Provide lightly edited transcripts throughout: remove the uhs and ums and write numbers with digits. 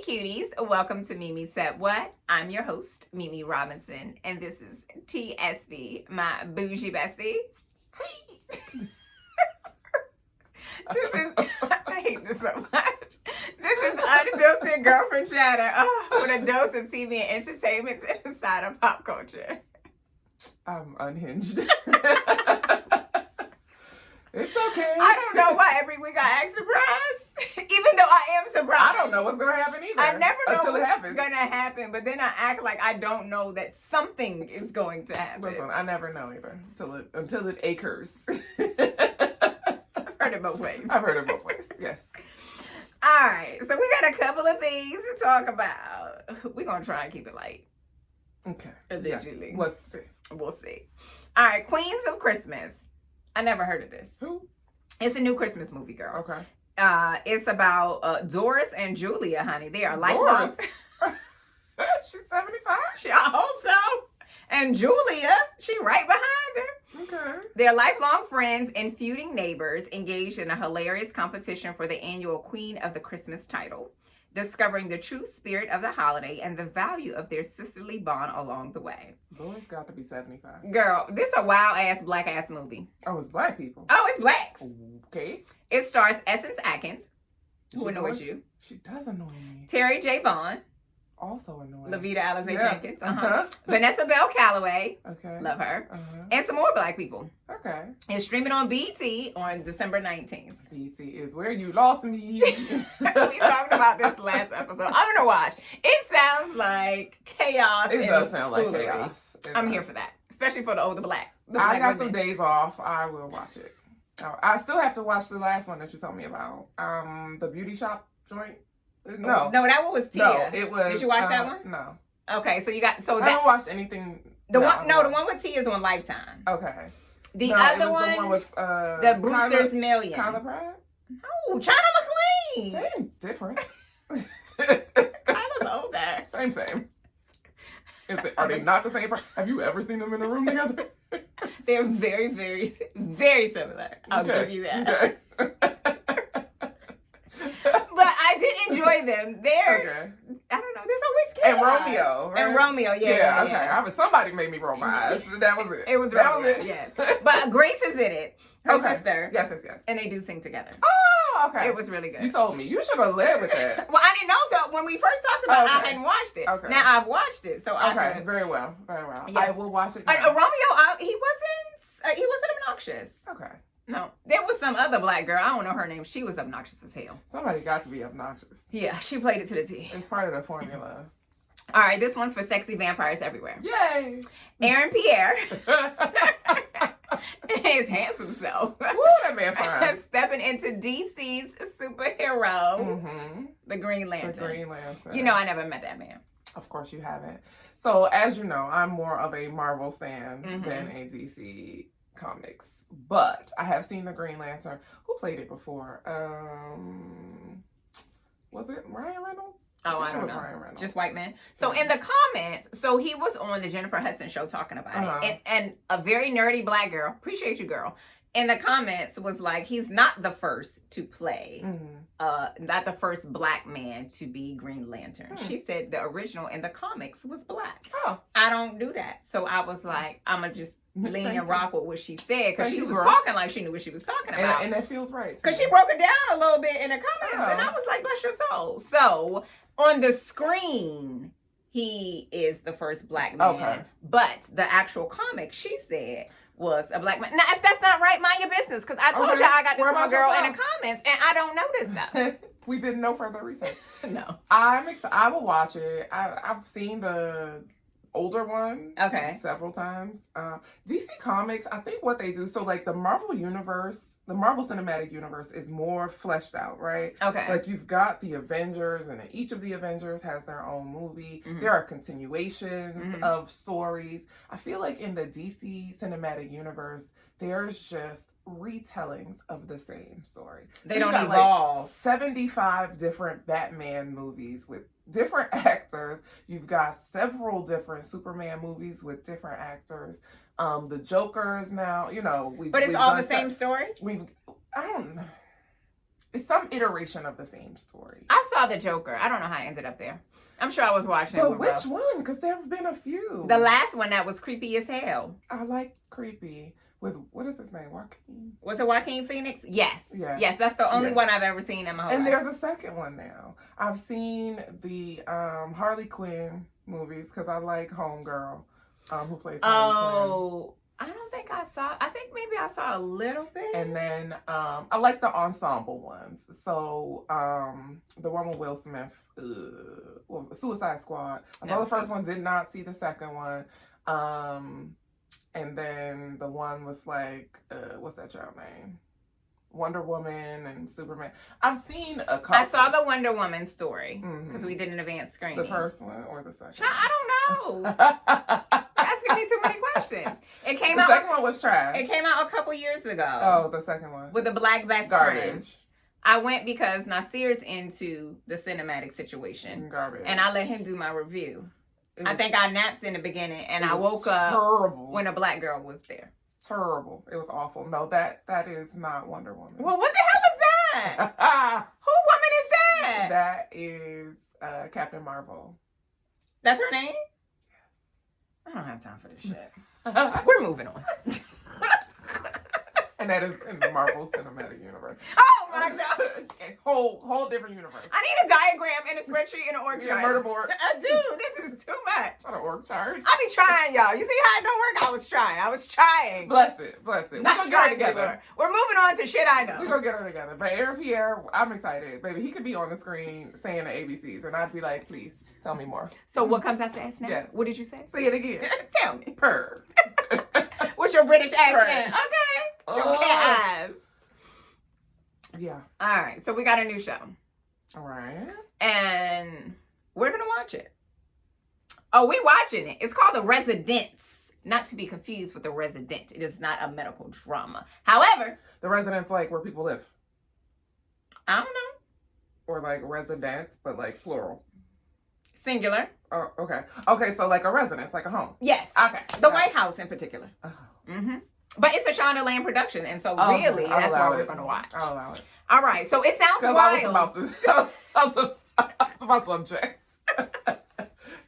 Hey cuties, welcome to Mimi Said What? I'm your host, Mimi Robinson, and this is Espi, my bougie bestie. I hate this so much. This is unfiltered girlfriend chatter with a dose of TV and entertainment inside of pop culture. I'm unhinged. It's okay. I don't know why every week I act surprised, even though I am surprised. I don't know what's going to happen either. I never know until what's it happens. going to happen, but then I act like I don't know that something is going to happen. Listen, I never know either until it occurs. I've heard it both ways. I've heard it both ways, yes. All right, so we got a couple of things to talk about. We're going to try and keep it light. Okay. Allegedly. Yeah. Let's see. We'll see. All right, Queens of Christmas. I never heard of this. Who? It's a new Christmas movie, girl. Okay. It's about Doris and Julia, honey. They are lifelong. She's 75? I hope so. And Julia, she right behind her. Okay. They're lifelong friends and feuding neighbors engaged in a hilarious competition for the annual Queen of the Christmas title, discovering the true spirit of the holiday and the value of their sisterly bond along the way. Boy's got to be 75. Girl, this is a wild-ass, black-ass movie. Oh, it's black people. Oh, it's blacks. Okay. It stars Essence Atkins, who annoys she you. She does annoy me. Terri J. Vaugh. Also annoying. Lavita Alizé Jenkins. Uh-huh. Vanessa Bell Calloway. Okay. Love her. Uh-huh. And some more black people. Okay. It's streaming on BT on December 19th. BT is where you lost me. We talked about this last episode. I'm gonna watch. It sounds like chaos. It does sound like foolery. chaos. I'm here for that, especially for the older black. I got some days off. I will watch it. I still have to watch the last one that you told me about. The beauty shop joint. No, that one was Tia. No, it was. Did you watch that one? No. Okay, so you got I haven't watched anything. The one with Tia is on Lifetime. Okay. The other one, the one with the Brewster's Million. Kyla Pratt. No, China McClain. Same, different. Kyla's older. Same. Are they not the same person? Have you ever seen them in a room together? They're very, very, very similar. I'll give you that. Okay. But I did enjoy them. They're, I don't know, there's always chaos. And Romeo, right? And Romeo, yeah. Okay. Somebody made me roll my eyes. That was it. It was that Romeo, was it. Yes. But Grace is in it. Her sister. Yes. And they do sing together. Oh, okay. It was really good. You sold me. You should have led with that. Well, I didn't know, so when we first talked about it, I hadn't watched it. Okay. Now I've watched it, so I Okay, very well. Yes. I will watch it now. Romeo, he wasn't obnoxious. Okay. No. There was some other black girl, I don't know her name, she was obnoxious as hell. Somebody got to be obnoxious. Yeah, she played it to the T. It's part of the formula. All right, this one's for sexy vampires everywhere. Yay! Aaron Pierre. His handsome self. Woo, that man fine. Stepping into DC's superhero, the Green Lantern. The Green Lantern. You know I never met that man. Of course you haven't. So, as you know, I'm more of a Marvel stan than a DC Comics. But I have seen the Green Lantern. Who played it before? Was it Ryan Reynolds? Oh, I don't know. Ryan Reynolds. Just white man. So in the comments, he was on the Jennifer Hudson show talking about it. And a very nerdy black girl, appreciate you, girl, in the comments was like, he's not the first to play, not the first black man to be Green Lantern. She said the original in the comics was black. Oh. I don't do that. So I was like, I'm going to just lean and rock with what she said, because she was girl. talking like she knew what she was talking about. And that feels right. Because she broke it down a little bit in the comments, and I was like, bless your soul. So on the screen, he is the first black man. Okay. But the actual comic, she said, was a black man. Now, if that's not right, mind your business. Because I told y'all I got this one girl in the comments, and I don't know this stuff. We did no further research. No. I'm excited. I will watch it. I've seen the older one several times. DC Comics, I think what they do, so like the Marvel universe, the Marvel Cinematic Universe is more fleshed out, right? Okay. Like you've got the Avengers, and then each of the Avengers has their own movie. There are continuations of stories. I feel like in the DC Cinematic Universe, there's just retellings of the same story. They don't evolve. Like 75 different Batman movies with different actors. You've got several different Superman movies with different actors. The Joker is now, but it's all the same story? I don't know. It's some iteration of the same story. I saw The Joker. I don't know how I ended up there. I'm sure I was watching it. But which one? Because there have been a few. The last one that was creepy as hell. I like creepy. With, what is his name? Joaquin? Was it Joaquin Phoenix? Yes. Yeah. Yes, that's the only one I've ever seen in my whole life. And there's a second one now. I've seen the Harley Quinn movies because I like Homegirl, who plays Harley Quinn. I don't think I saw. I think maybe I saw a little bit. And then I like the ensemble ones. So the one with Will Smith, what was it? Suicide Squad. I saw the first one, did not see the second one. And then the one with like, what's that child name? Wonder Woman and Superman. I've seen a couple. I saw the Wonder Woman story because we did an advanced screening. The first one or the second? I don't know. You're asking me too many questions. It came out. The second one was trash. It came out a couple years ago. Oh, the second one with the black best garbage. Friend. I went because Nasir's into the cinematic situation. Garbage. And I let him do my review. I think I napped in the beginning and I woke up when a black girl was there. Terrible. It was awful. No, that is not Wonder Woman. Well, what the hell is that? Who woman is that? That is Captain Marvel. That's her name? Yes. I don't have time for this shit. We're moving on. And that is in the Marvel Cinematic Universe. Oh my God. Whole different universe. I need a diagram and a spreadsheet and an org chart. A murder board. I do. This is too much. Not an org chart. I be trying, y'all. You see how it don't work? I was trying. Bless it. We're going to get her together. We're moving on to shit I know. We're going to get her together. But Aaron Pierre, I'm excited. Baby, he could be on the screen saying the ABCs. And I'd be like, please, tell me more. So what comes after S now? Yes. What did you say? Say it again. Tell me. Purr. What's your British accent? Right. Okay. Your cat eyes. Yeah. All right. So we got a new show. All right. And we're going to watch it. Oh, we watching it. It's called The Residents. Not to be confused with The Resident. It is not a medical drama. However. The Residents, like where people live. I don't know. Or like residents, but like plural. Singular. Oh, okay. Okay, so like a residence, like a home. Yes. Okay. The White House in particular. Oh. Mm-hmm. But it's a Shondaland production, and so really, that's what we're going to watch. I'll allow it. All right. So it sounds wild. I was about to object.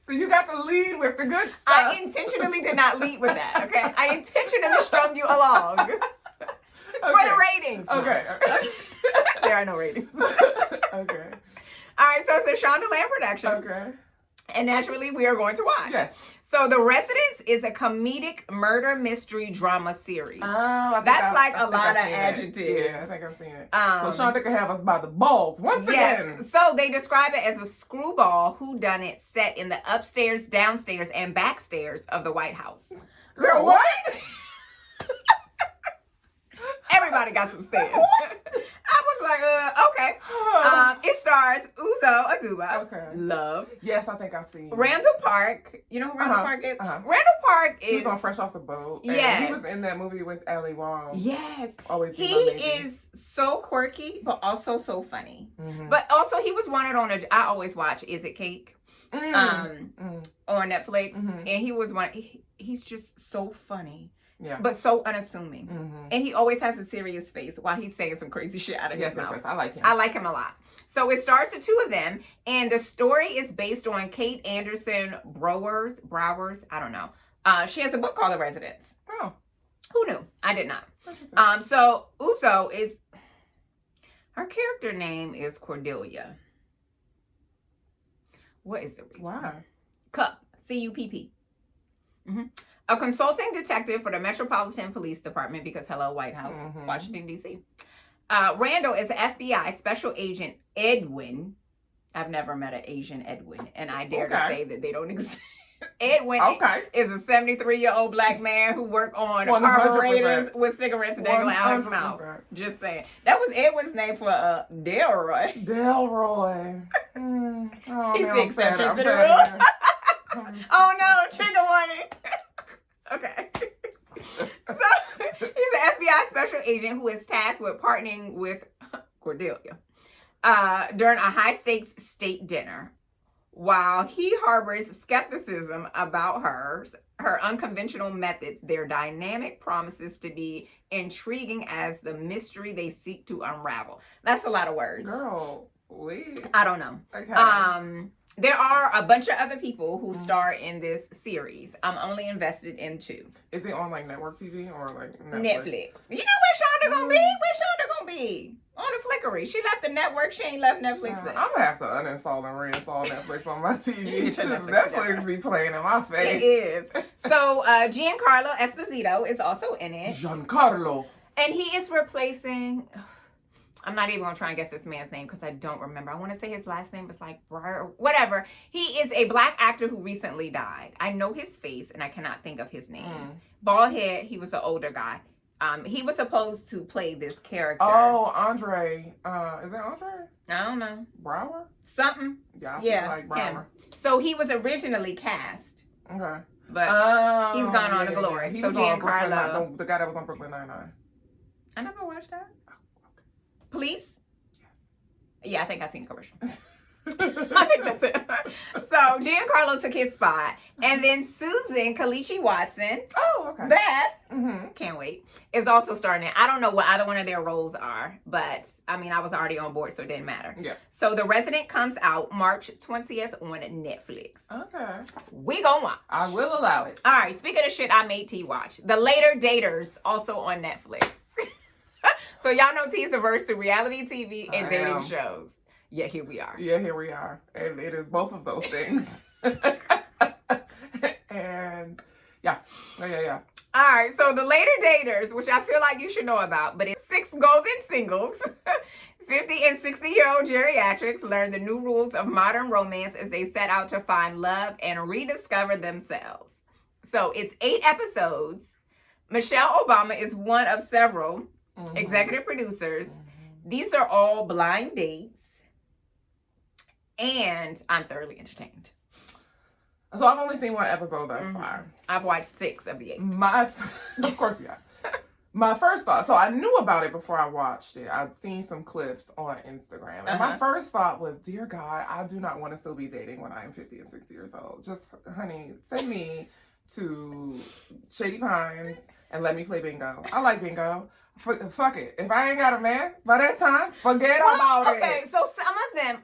So you got to lead with the good stuff. I intentionally did not lead with that, okay? I intentionally strung you along. It's for the ratings. Okay. There are no ratings. Okay. All right, so it's a Shondaland production. Okay. And naturally, we are going to watch. Yes. So The Residents is a comedic murder mystery drama series. That's like a lot of adjectives. Yeah, I think I've seen it. So Shonda can have us by the balls once again. So they describe it as a screwball whodunit set in the upstairs, downstairs, and backstairs of the White House. Girl, what? Everybody got some stairs. I was like, okay. It stars Aduba. Okay. Love. Yes, I think I've seen Randall Park. You know who Randall Park is? Randall Park is... He was on Fresh Off the Boat. Yes. He was in that movie with Ali Wong. Yes. Always he is so quirky, but also so funny. Mm-hmm. But also, he was wanted on I always watch Is It Cake? On Netflix. Mm-hmm. And he was he's just so funny. Yeah. But so unassuming. Mm-hmm. And he always has a serious face while he's saying some crazy shit out of his mouth. Yes, I like him. I like him a lot. So it stars the two of them, and the story is based on Kate Andersen Brower's, I don't know. She has a book called The Residents. Oh. Who knew? I did not. So Uzo is, her character name is Cordelia. What is the reason? Why? Cupp. C-U-P-P. Mm-hmm. A consulting detective for the Metropolitan Police Department, because hello, White House, Washington, D.C. Randall is the FBI Special Agent Edwin. I've never met an Asian Edwin, and I dare to say that they don't exist. Edwin is a 73-year-old black man who worked on carburetors with cigarettes dangling out his mouth. Just saying. That was Edwin's name for Delroy. Delroy. He's the exception to the rule. Oh no, trigger warning. Okay. So he's an FBI special agent who is tasked with partnering with Cordelia during a high-stakes state dinner. While he harbors skepticism about her unconventional methods, their dynamic promises to be intriguing as the mystery they seek to unravel. That's a lot of words. Girl, wait. I don't know. Okay. There are a bunch of other people who star in this series. I'm only invested in 2. Is it on like network TV or like Netflix? You know where Shonda gonna be? Where Shonda gonna be? On the flickery. She left the network. She ain't left Netflix. I'm gonna have to uninstall and reinstall Netflix on my TV. Netflix be playing in my face. It is. So Giancarlo Esposito is also in it. Giancarlo. And he is replacing... I'm not even going to try and guess this man's name because I don't remember. I want to say his last name was like Breyer, whatever. He is a black actor who recently died. I know his face and I cannot think of his name. Bald head. He was an older guy. He was supposed to play this character. Oh, Andre. Is it Andre? I don't know. Brower? Something. Yeah, I feel like Brower. Him. So he was originally cast. Okay. But he's gone on to glory. Yeah. He so was Giancarlo. the guy that was on Brooklyn Nine-Nine. I never watched that. Police? Yes. Yeah, I think I've seen a commercial. I think that's it. So Giancarlo took his spot. And then Susan Kelechi Watson. Oh, okay. Beth. Can't wait. Is also starring in. I don't know what either one of their roles are. But, I mean, I was already on board, so it didn't matter. Yeah. So The Resident comes out March 20th on Netflix. Okay. We gonna watch. I will allow it. All right. Speaking of shit I made T watch. The Later Daters also on Netflix. So y'all know T's averse to reality TV and dating shows. Yeah, here we are. Yeah, here we are. And it is both of those things. And yeah. All right, so The Later Daters, which I feel like you should know about, but it's 6 golden singles. 50 and 60-year-old geriatrics learn the new rules of modern romance as they set out to find love and rediscover themselves. So it's 8 episodes. Michelle Obama is one of several executive producers. These are all blind dates. And I'm thoroughly entertained. So I've only seen 1 episode thus far. I've watched 6 of the 8. Of course you have. My first thought, so I knew about it before I watched it. I'd seen some clips on Instagram. And my first thought was, dear God, I do not want to still be dating when I am 50 and 60 years old. Just, honey, send me to Shady Pines and let me play bingo. I like bingo. Fuck it. If I ain't got a man by that time, forget about it. Okay, so some of them,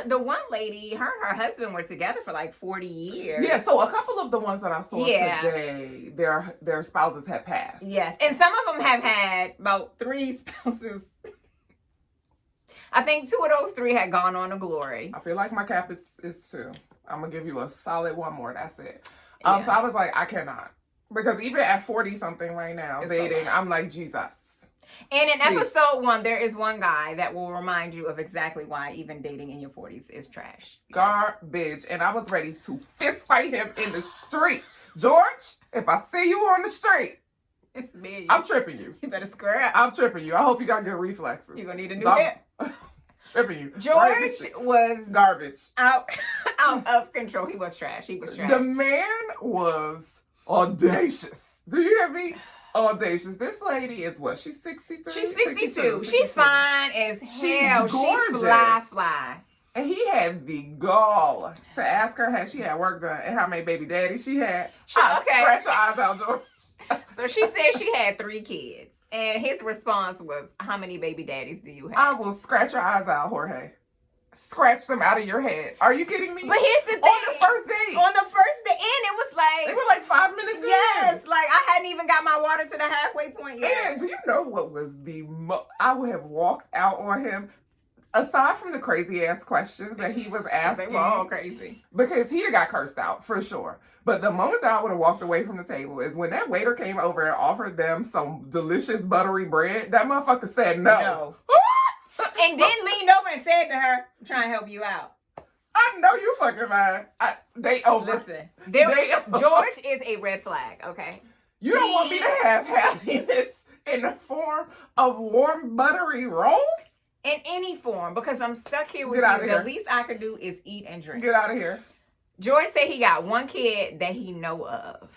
the one lady, her and her husband were together for like 40 years. Yeah, so a couple of the ones that I saw today, their spouses had passed. Yes, and some of them have had about 3 spouses. I think 2 of those 3 had gone on to glory. I feel like my cap is 2. I'm going to give you a solid 1 more. That's it. So I was like, I cannot. Because even at 40-something right now, dating, I'm like, Jesus. And in episode 1, there is one guy that will remind you of exactly why even dating in your 40s is trash. Garbage. And I was ready to fist fight him in the street. George, if I see you on the street, it's me. I'm tripping you. You better square up. I'm tripping you. I hope you got good reflexes. You're going to need a new hip. Tripping you. George was garbage. Out of control. He was trash. The man was audacious. Do you hear me? Audacious. This lady is what? She's 63? She's 62. She's fine as hell. Gorgeous. She's fly. And he had the gall to ask her how she had work done and how many baby daddies she had. Scratch your eyes out, George. So she said she had 3 kids. And his response was, how many baby daddies do you have? I will scratch your eyes out, Jorge. Scratch them out of your head. Are you kidding me? But here's the thing. On the first date. And it was like... They were like 5 minutes in. Yes. Like, I hadn't even got my water to the halfway point yet. And do you know what was I would have walked out on him. Aside from the crazy ass questions that he was asking. They were all crazy. Because he got cursed out, for sure. But the moment that I would have walked away from the table is when that waiter came over and offered them some delicious buttery bread. That motherfucker said no. And then leaned over and said to her, I'm trying to help you out. I know you fucking lying. Listen, George is a red flag, okay? You don't want me to have happiness in the form of warm, buttery rolls? In any form, because I'm stuck here with you. The least I could do is eat and drink. Get out of here. George said he got 1 kid that he know of.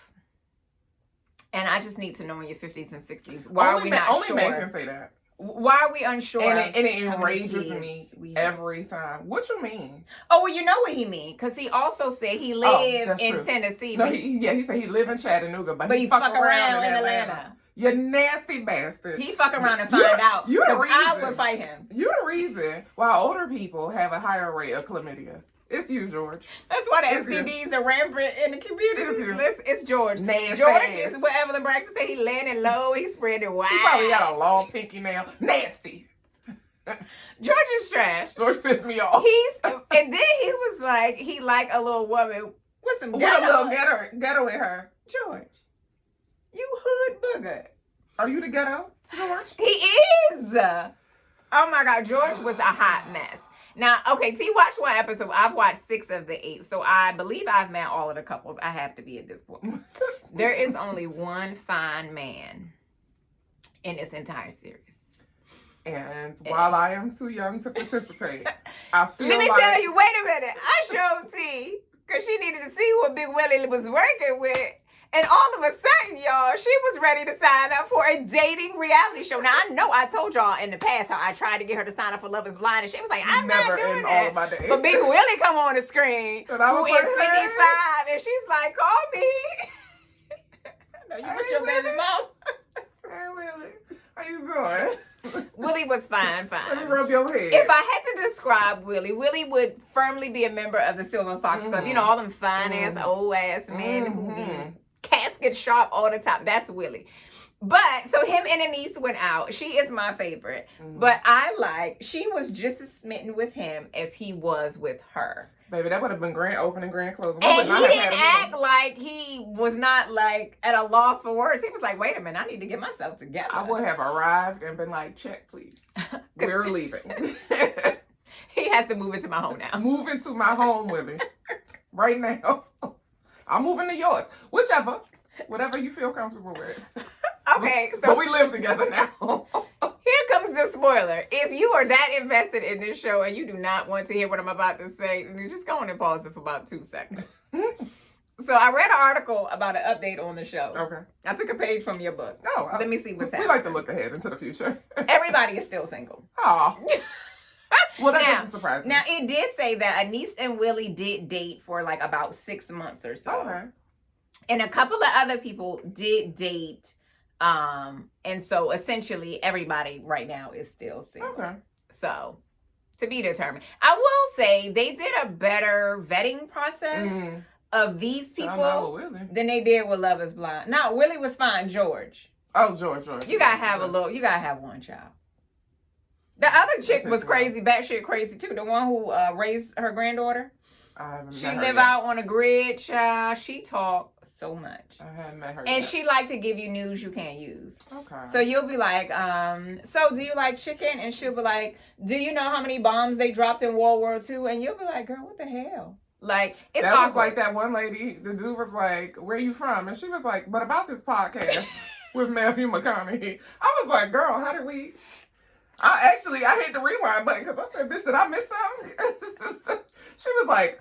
And I just need to know in your 50s and 60s. Why are we not sure? Only men can say that. Why are we unsure? And it enrages me every time. What you mean? Oh, well, you know what he mean, because he also said he lived in Tennessee. No, he said he lived in Chattanooga, but he fuck around in Atlanta. You nasty bastard. He fuck around and find out. You the reason. I would fight him. You the reason why older people have a higher rate of chlamydia. It's you, George. That's why the STDs are rampant in the community. It's George. Nasty George ass. is what Evelyn Braxton said. He landing low. He spreading wide. He probably got a long pinky nail. Nasty. George is trash. George pissed me off. And then he was like, he like a little woman with some ghetto. What a little ghetto in her. George, you hood booger. Are you the ghetto, George? He is. Oh my God, George was a hot mess. Now, okay, T watched one episode. I've watched 6 of the 8, so I believe I've met all of the couples. I have to be at this point. There is only one fine man in this entire series. And while I am too young to participate, I feel Let me tell you, wait a minute. I showed T, because she needed to see what Big Willie was working with. And all of a sudden, y'all, she was ready to sign up for a dating reality show. Now, I know I told y'all in the past how I tried to get her to sign up for Love is Blind, and she was like, I'm never not doing in that. all of my days. But Big Willie come on the screen, and I was who like, is 55, and she's like, call me. No, you put your baby mouth. Hey, Willie. How you doing? Willie was fine. Let me rub your head. If I had to describe Willie would firmly be a member of the Silver Fox Club. You know, all them fine-ass, old-ass men who be casket sharp all the time. That's Willie. But, so him and Anise went out. She is my favorite. But she was just as smitten with him as he was with her. Baby, that would have been grand opening, grand closing. And he didn't act like he was not like at a loss for words. He was like, wait a minute, I need to get myself together. I would have arrived and been like, check, please. We're leaving. He has to move into my home now. Move into my home with me. Right now. I'm moving to yours. Whichever. Whatever you feel comfortable with. Okay. So but we live together now. Here comes the spoiler. If you are that invested in this show and you do not want to hear what I'm about to say, then just go on and pause it for about 2 seconds. So I read an article about an update on the show. Okay. I took a page from your book. Oh. Let me see what's happening. We like to look ahead into the future. Everybody is still single. Oh. Well, that doesn't surprise me. Now, it did say that Anise and Willie did date for like about 6 months or so. Okay. And a couple of other people did date. And so essentially everybody right now is still single. Okay. So, to be determined. I will say they did a better vetting process of these people than they did with Love is Blind. No, Willie was fine. George. Oh, George. You gotta have you gotta have one child. The other chick was crazy, batshit crazy too. The one who raised her granddaughter. She live out on a grid, child. She talk so much. I haven't met her and yet. she like to give you news you can't use. Okay. So you'll be like, so do you like chicken? And she'll be like, do you know how many bombs they dropped in World War II? And you'll be like, girl, what the hell? Like, it's that awkward. was like that one lady, the dude was like, where you from? And she was like, but about this podcast with Matthew McConaughey. I was like, girl, how did we... I hit the rewind button because I said, bitch, did I miss something? She was like,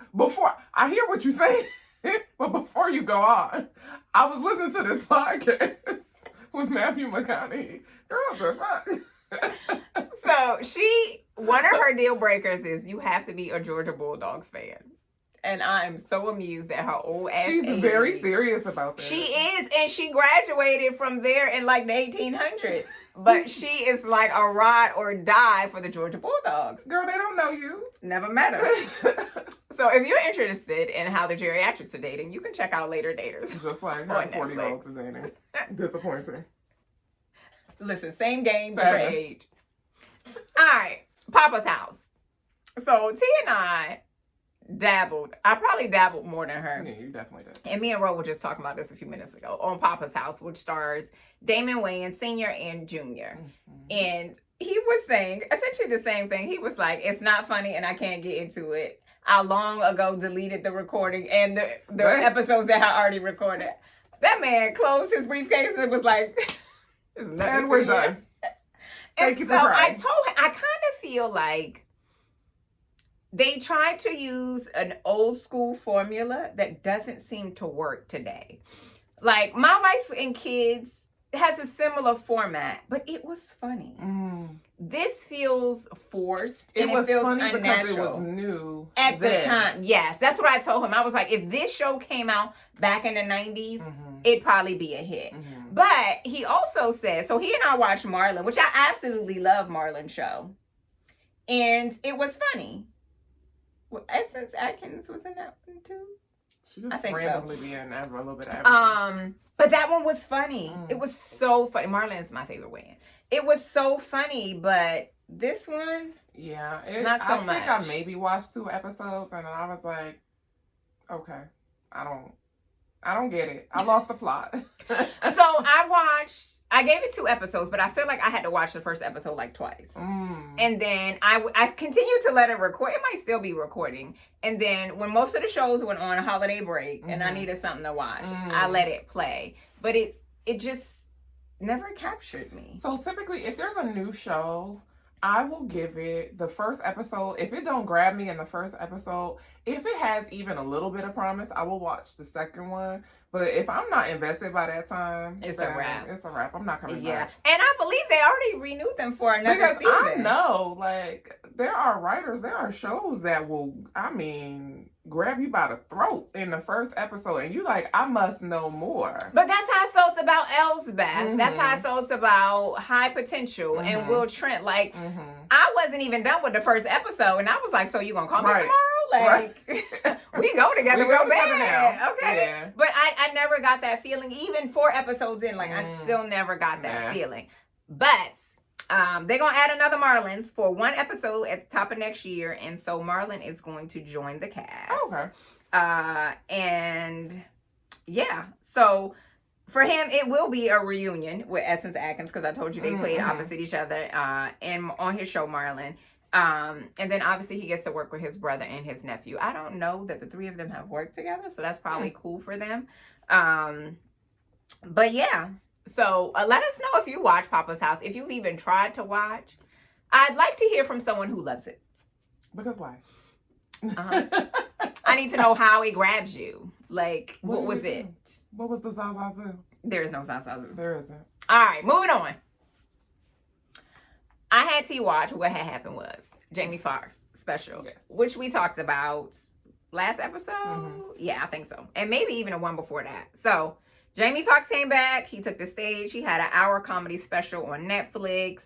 I hear what you're saying, but before you go on, I was listening to this podcast with Matthew McConaughey. Girl, the fuck? So one of her deal breakers is you have to be a Georgia Bulldogs fan. And I am so amused at her old ass She's age. very serious about that. She is, and she graduated from there in like the 1800s. But she is like a ride or die for the Georgia Bulldogs. Girl, they don't know you. Never met her. So if you're interested in how the geriatrics are dating, you can check out Later Daters. Just like how 40-year-olds are dating. Disappointing. Listen, same game, different age. All right, Poppas House. So T and I dabbled. I probably dabbled more than her. Yeah, you definitely did. And me and Ro were just talking about this a few minutes ago on Poppas House, which stars Damon Wayans Sr. and Jr. And he was saying essentially the same thing. He was like, it's not funny and I can't get into it. I long ago deleted the recording and the episodes that I already recorded. That man closed his briefcase and was like, and we're done. And so I told him, I kind of feel like they tried to use an old school formula that doesn't seem to work today. Like, my wife and kids has a similar format, but it was funny. This feels forced. It was feels funny unnatural. because it was new at the time. Yes, that's what I told him. I was like, if this show came out back in the 90s, it'd probably be a hit. But he also said, so he and I watched Marlon, which I absolutely love Marlon's show. And it was funny. Well, Essence Atkins was in that one too. She just randomly be in a little bit of everything. But that one was funny. It was so funny. Marlon is my favorite way. It was so funny, but this one, yeah, not so much. I think I maybe watched 2 episodes, and then I was like, okay, I don't get it. I lost the plot. So I gave it 2 episodes, but I feel like I had to watch the first episode like twice. And then I continued to let it record. It might still be recording. And then when most of the shows went on a holiday break and I needed something to watch, I let it play. But it just never captured me. So typically, if there's a new show, I will give it the first episode. If it don't grab me in the first episode, if it has even a little bit of promise, I will watch the second one. But if I'm not invested by that time, it's a wrap. It's a wrap. I'm not coming back. Yeah. And I believe they already renewed them for another season. I know, like, there are writers, there are shows that will, grab you by the throat in the first episode. And you like, I must know more. But that's how I felt about Elsbeth. That's how I felt about High Potential and Will Trent. Like, I wasn't even done with the first episode. And I was like, so you gonna call me tomorrow? Like, we go together real bad. Now. Okay. Yeah. But I never got that feeling. Even 4 episodes in, like, I still never got that feeling. But they're going to add another Marlins for 1 episode at the top of next year. And so Marlon is going to join the cast. Okay. And yeah, so for him, it will be a reunion with Essence Atkins, because I told you they played opposite each other and on his show, Marlon. And then obviously he gets to work with his brother and his nephew. I don't know that the 3 of them have worked together, so that's probably cool for them. But yeah, so let us know if you watch Poppas House, if you've even tried to watch. I'd like to hear from someone who loves it. Because why? I need to know how it grabs you. Like, what was it? What was the Zazazu? There is no Zazazu. There isn't. All right, moving on. I had to watch what had happened was Jaime Foxx special, which we talked about last episode. Yeah, I think so. And maybe even a one before that. So Jaime Foxx came back. He took the stage. He had an hour comedy special on Netflix.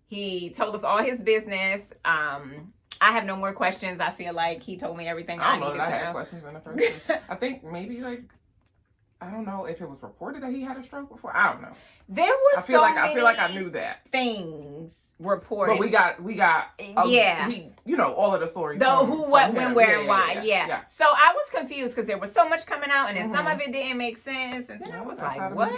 He told us all his business. I have no more questions. I feel like he told me everything I needed to know. I had questions in the first one. I think maybe I don't know if it was reported that he had a stroke before. I don't know. There was I feel like I knew that. Things reported. But we got he, all of the stories. Who, what, when, where, and why. Yeah. So I was confused because there was so much coming out and then some of it didn't make sense. And then I was like, what?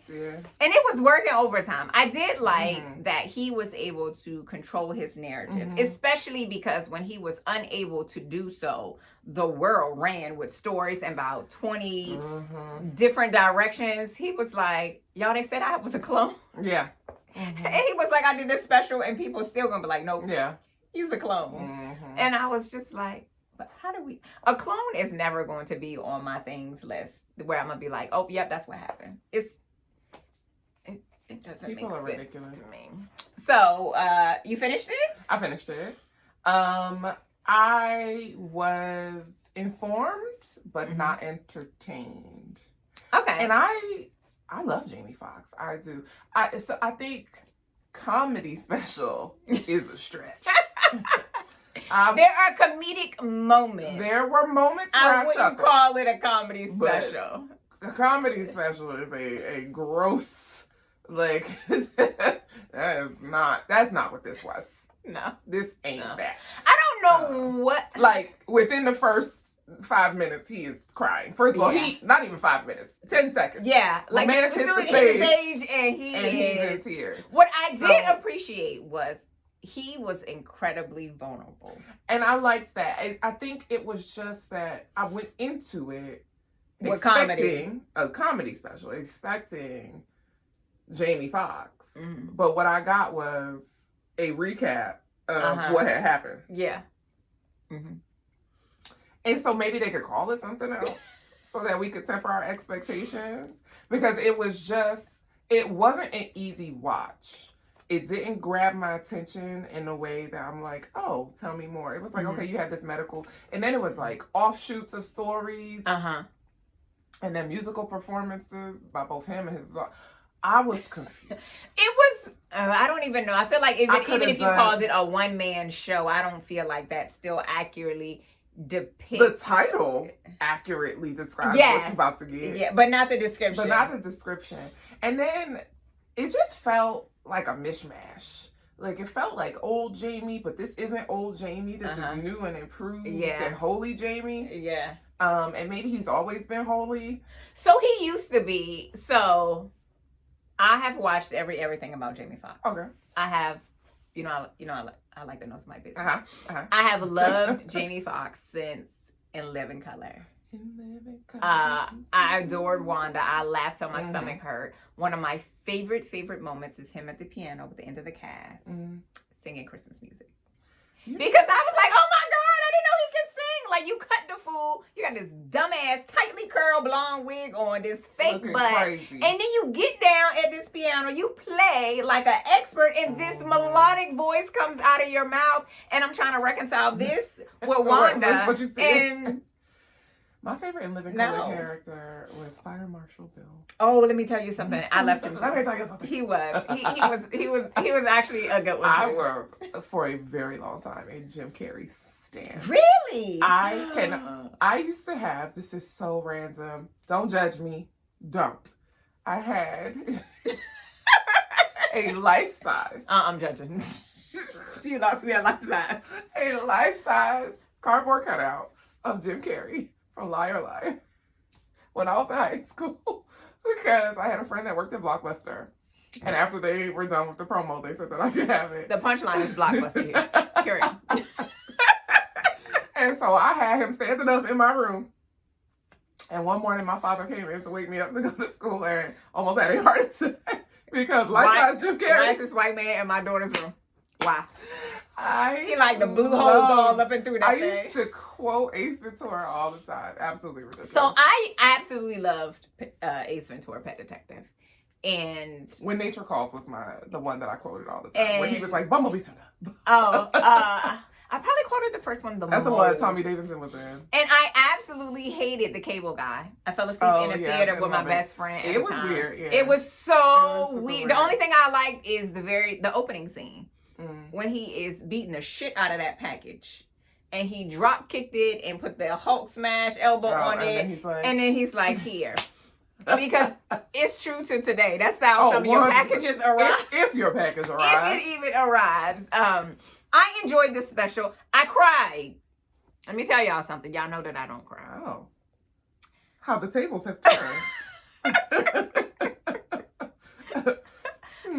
Yeah. And it was working overtime. I did like that he was able to control his narrative, especially because when he was unable to do so, the world ran with stories in about 20 different directions. He was like, y'all, they said I was a clone. Yeah. And he was like, I did this special and people still gonna be like, nope. Yeah. He's a clone. And I was just like, but how do we... A clone is never going to be on my things list where I'm gonna be like, oh, yep, that's what happened. It doesn't make sense ridiculous to me. So, you finished it? I finished it. I was informed, but not entertained. Okay. And I love Jaime Foxx. I do. So I think comedy special is a stretch. There are comedic moments. There were moments where I wouldn't call it a comedy special. A comedy special is a gross... that's not what this was. No. This ain't that. I don't know what. Within the first 5 minutes, he is crying. First of all, not even 5 minutes, 10 seconds. Yeah. The man hits the stage and he's in tears. What I did appreciate was he was incredibly vulnerable. And I liked that. I think it was just that I went into it expecting a comedy special, expecting Jaime Foxx. But what I got was a recap of what had happened. Yeah. And so maybe they could call it something else so that we could temper our expectations. Because it was just it wasn't an easy watch. It didn't grab my attention in a way that I'm like, oh, tell me more. It was like, okay, you had this medical, and then it was like offshoots of stories. And then musical performances by both him and his. I was confused. It was. I don't even know. I feel like even if you called it a one-man show, I don't feel like that still accurately depicts. The title accurately describes what you're about to get. Yeah, but not the description. And then it just felt like a mishmash. Like, it felt like old Jamie, but this isn't old Jamie. This is new and improved and holy Jamie. Yeah. And maybe he's always been holy. So he used to be. So I have watched everything about Jamie Foxx. Okay. I have, I like to know my business. I have loved Jamie Foxx since In Living Color. I adored Wanda. I laughed till my stomach hurt. One of my favorite moments is him at the piano at the end of the cast singing Christmas music. Because I was like, oh my God, I didn't know he could sing. Like, you cut the fool. You got this dumbass, tightly curled blonde wig on, this fake butt. Crazy. And then you get down at this piano, you play like an expert, and this melodic voice comes out of your mouth. And I'm trying to reconcile this with Wanda. What you said. And my favorite In Living Color character was Fire Marshal Bill. Oh, let me tell you something. I left him. Let me tell you something. He was actually a good one. I was for a very long time a Jim Carrey stan. Really? I used to have, this is so random. Don't judge me. Don't. I had a life-size. I'm judging. You lost me at life-size. A life-size cardboard cutout of Jim Carrey from Liar Liar when I was in high school, because I had a friend that worked at Blockbuster, and after they were done with the promo, they said that I could have it. The punchline is Blockbuster here. Carry on. And so I had him standing up in my room, and one morning my father came in to wake me up to go to school and almost had a heart attack because life-size Jim Carrey. Nicest white man in my daughter's room. Why? He like the blue holes all up and through that thing. I used to quote Ace Ventura all the time. Absolutely ridiculous. So I absolutely loved Ace Ventura, Pet Detective. And When Nature Calls was the one that I quoted all the time. Where he was like, Bumblebee tuna. I probably quoted the first one the most. That's the one Tommy Davidson was in. And I absolutely hated the cable guy. I fell asleep in a theater with my best friend at the time. It was weird, yeah. It was so weird. The only thing I liked is the opening scene. When he is beating the shit out of that package. And he drop kicked it and put the Hulk smash elbow on it. And then he's like, here. Because it's true to today. That's how some of your packages arrive. If your package arrives. If it even arrives. I enjoyed this special. I cried. Let me tell y'all something. Y'all know that I don't cry. Oh. How the tables have turned.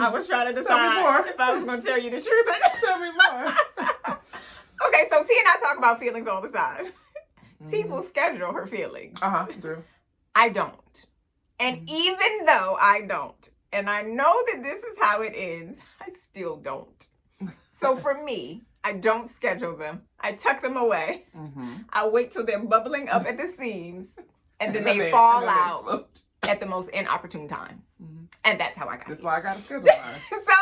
I was trying to decide if I was going to tell you the truth. Tell me more. Okay, so T and I talk about feelings all the time. T will schedule her feelings. True. I don't. And even though I don't, and I know that this is how it ends, I still don't. So for me, I don't schedule them. I tuck them away. I wait till they're bubbling up at the seams, and then they fall out at the most inopportune time. And that's how I got That's why I got a schedule line. So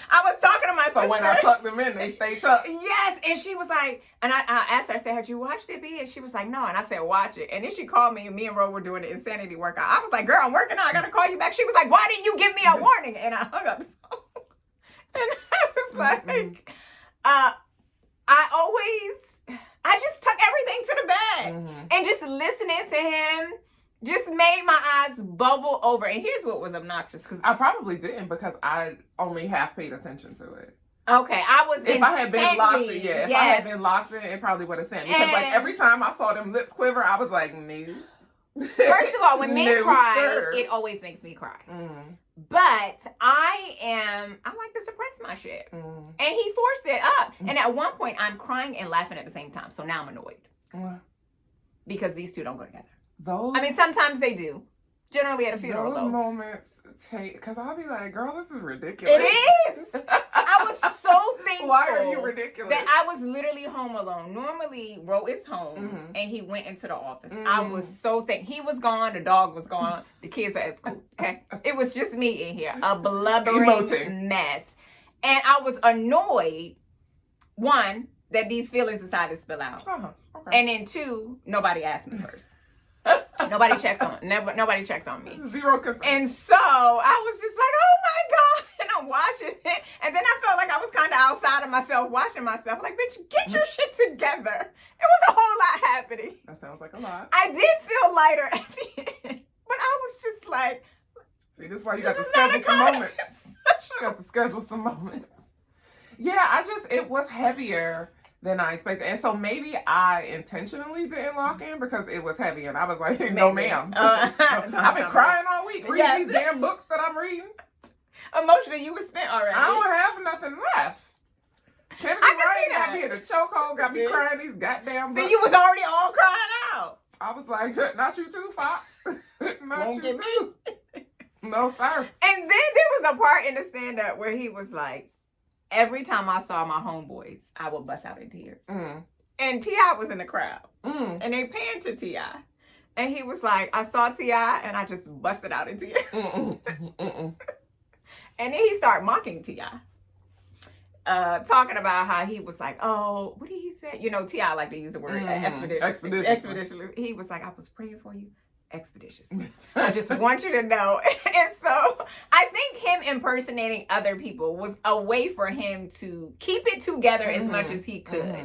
I was talking to my sister. So when I tuck them in, they stay tucked. Yes. And she was like, and I asked her, I said, had you watched it, B? And she was like, no. And I said, watch it. And then she called me, and me and Ro were doing the insanity workout. I was like, girl, I'm working out. I got to call you back. She was like, why didn't you give me a warning? And I hung up the phone. And I was like, I just tuck everything to the bed. And just listening to him just made my eyes bubble over. And here's what was obnoxious. Because I probably didn't, because I only half paid attention to it. Okay, I was If I had been locked in, If I had been locked in, it probably would have sent me. Because like every time I saw them lips quiver, I was like, no. First of all, when men cry, it always makes me cry. But I like to suppress my shit. And he forced it up. And at one point, I'm crying and laughing at the same time. So now I'm annoyed. Because these two don't go together. Sometimes they do. Generally at a funeral, those moments take, because I'll be like, girl, this is ridiculous. It is. I was so thankful. Why are you ridiculous? That I was literally home alone. Normally, Ro is home, and he went into the office. I was so thankful. He was gone. The dog was gone. The kids are at school. Okay, it was just me in here, a blubbering mess, and I was annoyed. One, that these feelings decided to spill out, and then two, nobody asked me first. Nobody checked on me. Zero consent. And so I was just like, oh my God. And I'm watching it. And then I felt like I was kind of outside of myself, watching myself. Like, bitch, get your shit together. It was a whole lot happening. That sounds like a lot. I did feel lighter at the end. But I was just like. See, this is why you got to schedule some moments. You got to schedule some moments. Yeah, it was heavier than I expected. And so maybe I intentionally didn't lock in because it was heavy. And I was like, no, ma'am. I've been crying all week reading these damn books that I'm reading. Emotionally, you were spent already. I don't have nothing left. Kennedy Wright got me in a chokehold, got me crying these goddamn books. So you was already all crying out. I was like, not you too, Fox. Not you too. No, sir. And then there was a part in the stand-up where he was like, every time I saw my homeboys, I would bust out in tears. And T.I. was in the crowd. And they panned to T.I. And he was like, I saw T.I. and I just busted out in tears. And then he started mocking T.I. Talking about how he was like, oh, what did he say? You know, T.I. like to use the word expeditiously. He was like, I was praying for you. Expeditiously. I just want you to know. And so I think him impersonating other people was a way for him to keep it together as much as he could.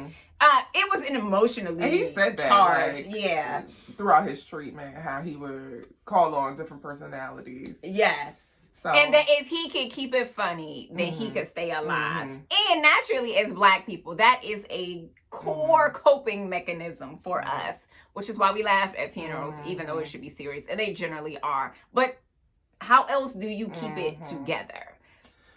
It was an emotionally and he said that, charged. Like, throughout his treatment, how he would call on different personalities. Yes. So. And that if he could keep it funny, then he could stay alive. And naturally, as Black people, that is a core coping mechanism for us. Which is why we laugh at funerals, even though it should be serious. And they generally are. But how else do you keep it together?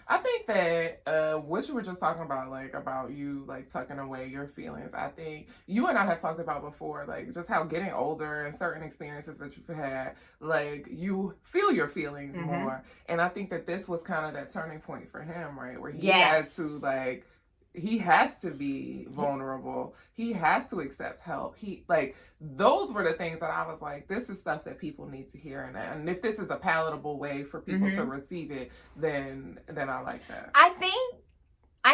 I think that what you were just talking about, like, about you, like, tucking away your feelings. I think you and I have talked about before, like, just how getting older and certain experiences that you've had, like, you feel your feelings more. And I think that this was kind of that turning point for him, right? Where he had to, like, he has to be vulnerable. He has to accept help. Those were the things that I was like, this is stuff that people need to hear. And if this is a palatable way for people to receive it, then I like that. I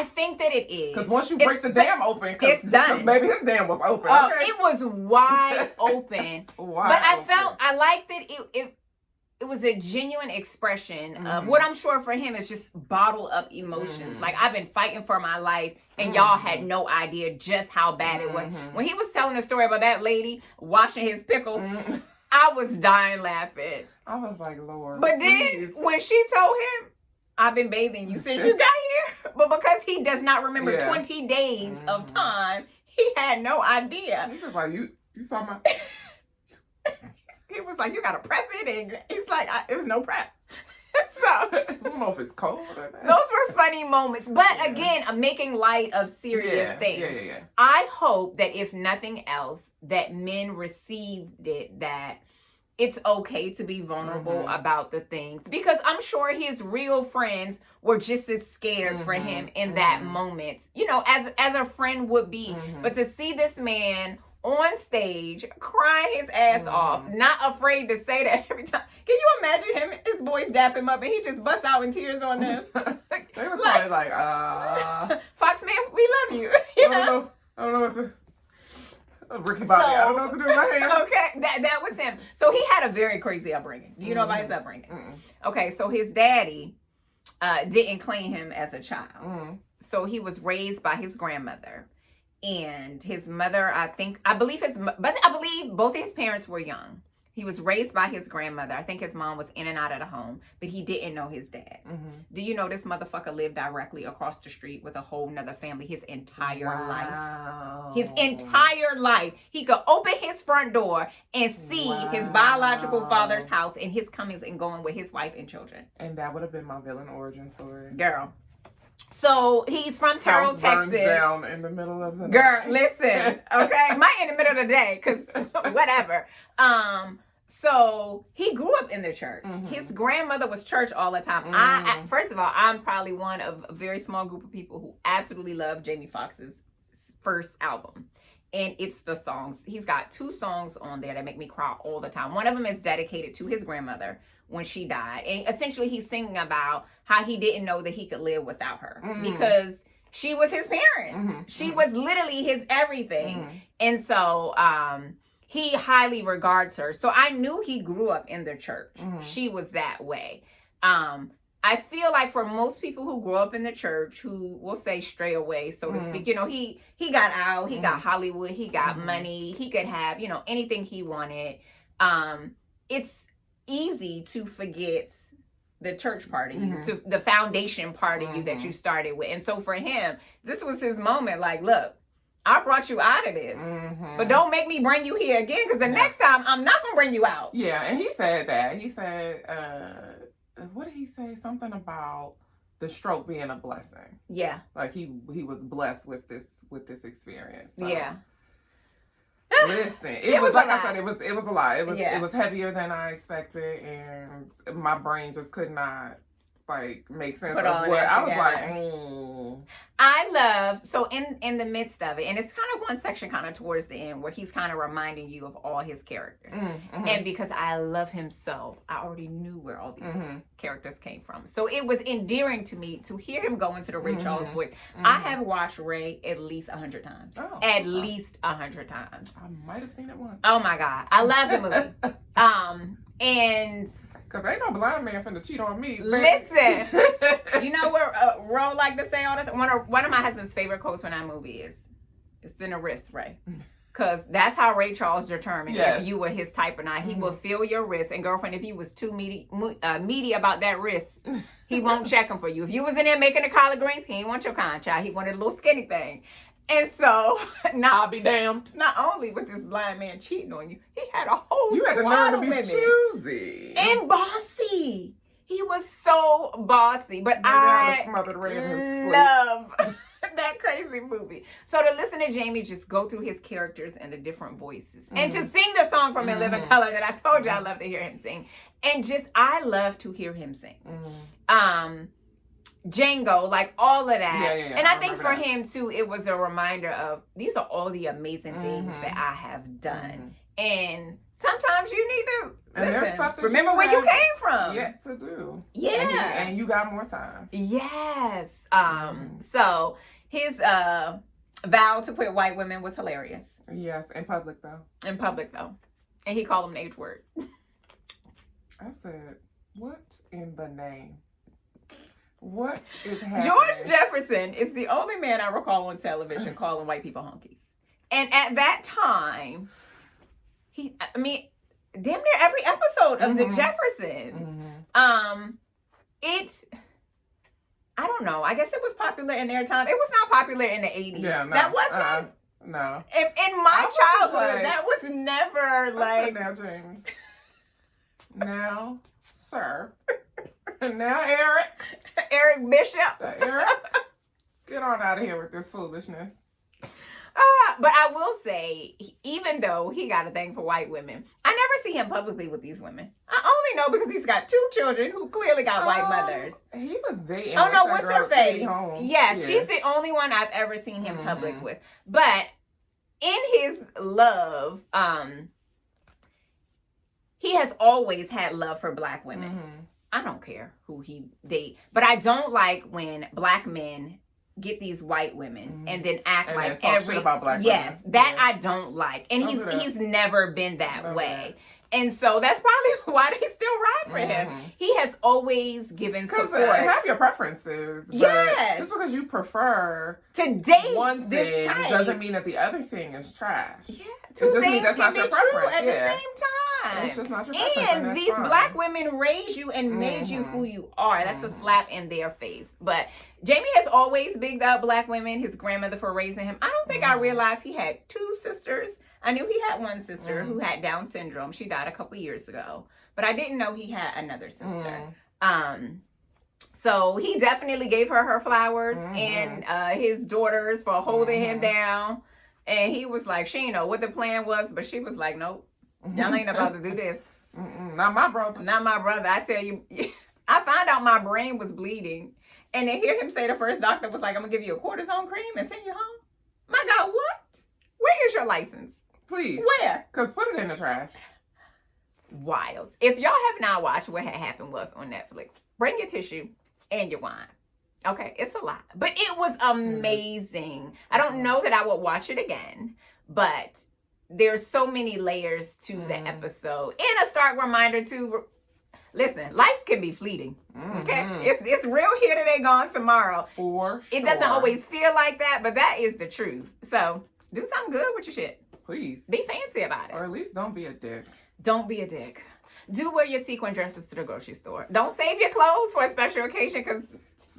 think that it is. Because once you break the dam open, it's done. Maybe his dam was open. It was wide open. I liked that it was a genuine expression of what I'm sure for him is just bottled up emotions. Like, I've been fighting for my life and y'all had no idea just how bad it was. When he was telling the story about that lady washing his pickle, I was dying laughing. I was like, Lord. But then when she told him, I've been bathing you since you got here. But because he does not remember 20 days of time, he had no idea. He was like, you saw my... He was like, you got to prep it. And he's like, it was no prep. So. I don't know if it's cold or not. Those were funny moments. But again, I'm making light of serious things. I hope that if nothing else, that men received it, that it's okay to be vulnerable about the things. Because I'm sure his real friends were just as scared for him in that moment. You know, as a friend would be. But to see this man on stage, crying his ass off, not afraid to say that every time. Can you imagine him, his boys dap him up, and he just busts out in tears on them? They was probably like, Fox, man, we love you. I don't know what to... Ricky Bobby, I don't know what to do with my hands. Okay, that was him. So he had a very crazy upbringing. Do you know about his upbringing? Okay, so his daddy didn't claim him as a child. So he was raised by his grandmother. And his mother, I believe both of his parents were young. He was raised by his grandmother. I think his mom was in and out of the home, but he didn't know his dad. Do you know this motherfucker lived directly across the street with a whole nother family his entire life? His entire life. He could open his front door and see his biological father's house and his comings and going with his wife and children. And that would have been my villain origin story. Girl. So he's from Terrell, Texas. Burns down in the middle of the night. Girl, listen, okay? Might in the middle of the day, because whatever. So he grew up in the church. His grandmother was church all the time. First of all, I'm probably one of a very small group of people who absolutely love Jamie Foxx's first album. And it's the songs. He's got 2 songs on there that make me cry all the time. One of them is dedicated to his grandmother when she died. And essentially he's singing about how he didn't know that he could live without her. Because she was his parent. She was literally his everything. And so he highly regards her. So I knew he grew up in the church. She was that way. I feel like for most people who grow up in the church, who will say stray away, so to speak, you know, he got out, he got Hollywood, he got money, he could have, you know, anything he wanted. It's easy to forget the church part of you, to the foundation part of you that you started with. And so for him, this was his moment. Like, look, I brought you out of this, but don't make me bring you here again, because the next time I'm not going to bring you out. Yeah, and he said that. He said, what did he say? Something about the stroke being a blessing. Yeah. Like he was blessed with this experience. So. Yeah. Listen, it was like I said, it was a lot. It was heavier than I expected, and my brain just could not like make sense of what I was like. I love, so in the midst of it, and it's kind of one section kind of towards the end where he's kind of reminding you of all his characters. And because I love him so, I already knew where all these characters came from. So it was endearing to me to hear him go into the Ray Charles voice. I have watched Ray at least 100 times. At least 100 times. I might have seen it once. Oh my God. I love the movie. And because ain't no blind man finna cheat on me. Listen, you know what Ro like to say all this? One of my husband's favorite quotes from that movie is, "It's in the wrist, Ray." Because that's how Ray Charles determined if you were his type or not. He will feel your wrist. And girlfriend, if he was too meaty about that wrist, he won't check him for you. If you was in there making the collard greens, he didn't want your kind, child. He wanted a little skinny thing. And so, I'll be damned. Not only was this blind man cheating on you, he had a whole You had to learn to be choosy. And bossy. He was so bossy. But I love that crazy movie. So to listen to Jamie just go through his characters and the different voices. And to sing the song from In Living Color that I told you I love to hear him sing. And just, I love to hear him sing. Django, like all of that. Yeah. And I think for him too, it was a reminder of these are all the amazing things that I have done. And sometimes you need to there's stuff that remember where you came from. Yet to do. Yeah. And you got more time. Yes. So his vow to quit white women was hilarious. Yes, in public though. And he called them the H word. I said, what in the name? What is happening? George Jefferson is the only man I recall on television calling white people honkies. And at that time, damn near every episode of the Jeffersons, I don't know. I guess it was popular in their time. It was not popular in the 80s. Yeah, no. That wasn't. No. In my childhood, that was never like. Now, Jamie. Now, sir. Now, Eric Bishop. Eric, get on out of here with this foolishness. But I will say, even though he got a thing for white women, I never see him publicly with these women. I only know because he's got 2 children who clearly got white mothers. He was dating. Oh no, what's her face? Yeah, yeah, she's the only one I've ever seen him public with. But in his love, he has always had love for black women. I don't care who he date, but I don't like when black men get these white women and then act and like then talk shit about black women. That I don't like, and he's never been that way. And so that's probably why they still ride for him. He has always given support. Because have your preferences. But just because you prefer to date one thing doesn't mean that the other thing is trash. Yeah, it just means that's not your preference. At the same time. It's just not your preference. And these black women raised you and made you who you are. That's a slap in their face. But Jamie has always bigged up black women, his grandmother for raising him. I don't think I realized he had 2 sisters. I knew he had one sister who had Down syndrome. She died a couple years ago. But I didn't know he had another sister. So he definitely gave her flowers and his daughters for holding him down. And he was like, she didn't know what the plan was, but she was like, nope, y'all ain't about to do this. Not my brother. Not my brother. I tell you, I found out my brain was bleeding. And to hear him say the first doctor was like, I'm going to give you a cortisone cream and send you home. My God, what? Where is your license? Please. Where? Because put it in the trash. Wild. If y'all have not watched What Had Happened Was on Netflix, bring your tissue and your wine. Okay, it's a lot. But it was amazing. I don't know that I would watch it again, but there's so many layers to the episode. And a stark reminder to, listen, life can be fleeting. Okay? It's real here today, gone tomorrow. For sure. It doesn't always feel like that, but that is the truth. So do something good with your shit. Please. Be fancy about it. Or at least don't be a dick. Don't be a dick. Do wear your sequin dresses to the grocery store. Don't save your clothes for a special occasion because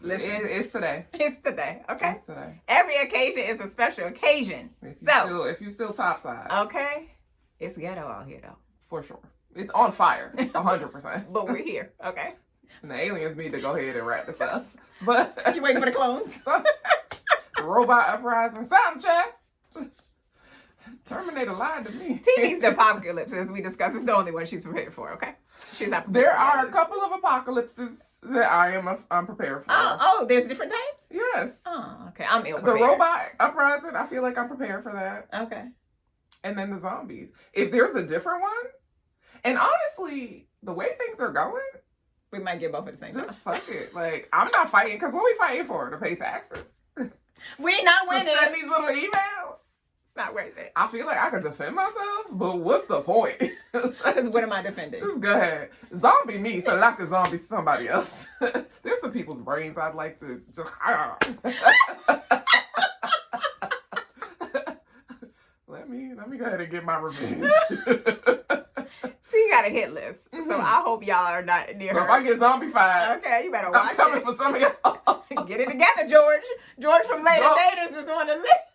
it's today. It's today. Okay. It's today. Every occasion is a special occasion. If you still topside. Okay. It's ghetto out here though. For sure. It's on fire. 100%. But we're here. Okay. And the aliens need to go ahead and wrap this up. But you waiting for the clones? The robot uprising. Something, check. Terminator lied to me. TV's the apocalypse, as we discussed. It's the only one she's prepared for, okay? She's not prepared. There are a couple of apocalypses that I'm prepared for. Oh, there's different types? Yes. Oh, okay. I'm ill prepared. The robot uprising, I feel like I'm prepared for that. Okay. And then the zombies. If there's a different one, and honestly, the way things are going, we might get both at the same time. Just fuck it. Like, I'm not fighting, because what we fighting for? To pay taxes. We not winning. To send these little emails. Not worth it. I feel like I can defend myself, but what's the point? Because what am I defending? Just go ahead. Zombie me, so like a zombie somebody else. There's some people's brains I'd like to just... Let me go ahead and get my revenge. So you got a hit list. So I hope y'all are not near her. If I get zombified... Okay, you better watch I'm coming for some of y'all. Get it together, George. George from Later Daters is on the list.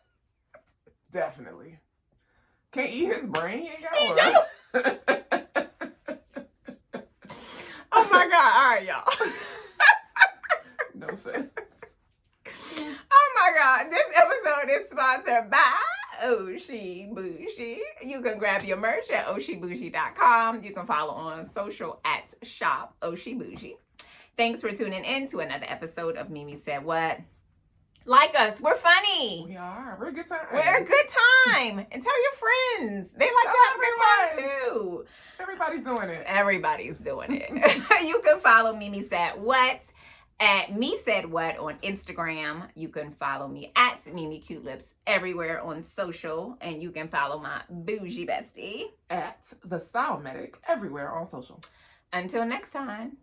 Definitely. Can't eat his brain. He ain't got one. Oh my God. All right, y'all. No sense. Oh my God. This episode is sponsored by Oshi Bougie. You can grab your merch at oshibougie.com. You can follow on social at shop Oshi Bougie. Thanks for tuning in to another episode of Mimi Said What. Like us. We're funny. We are. We're a good time. We're a good time. And tell your friends. They like to have a good time too. Everybody's doing it. Everybody's doing it. You can follow Mimi Said What at Me Said What on Instagram. You can follow me at MimiCuteLips everywhere on social. And you can follow my bougie bestie at The Style Medic everywhere on social. Until next time.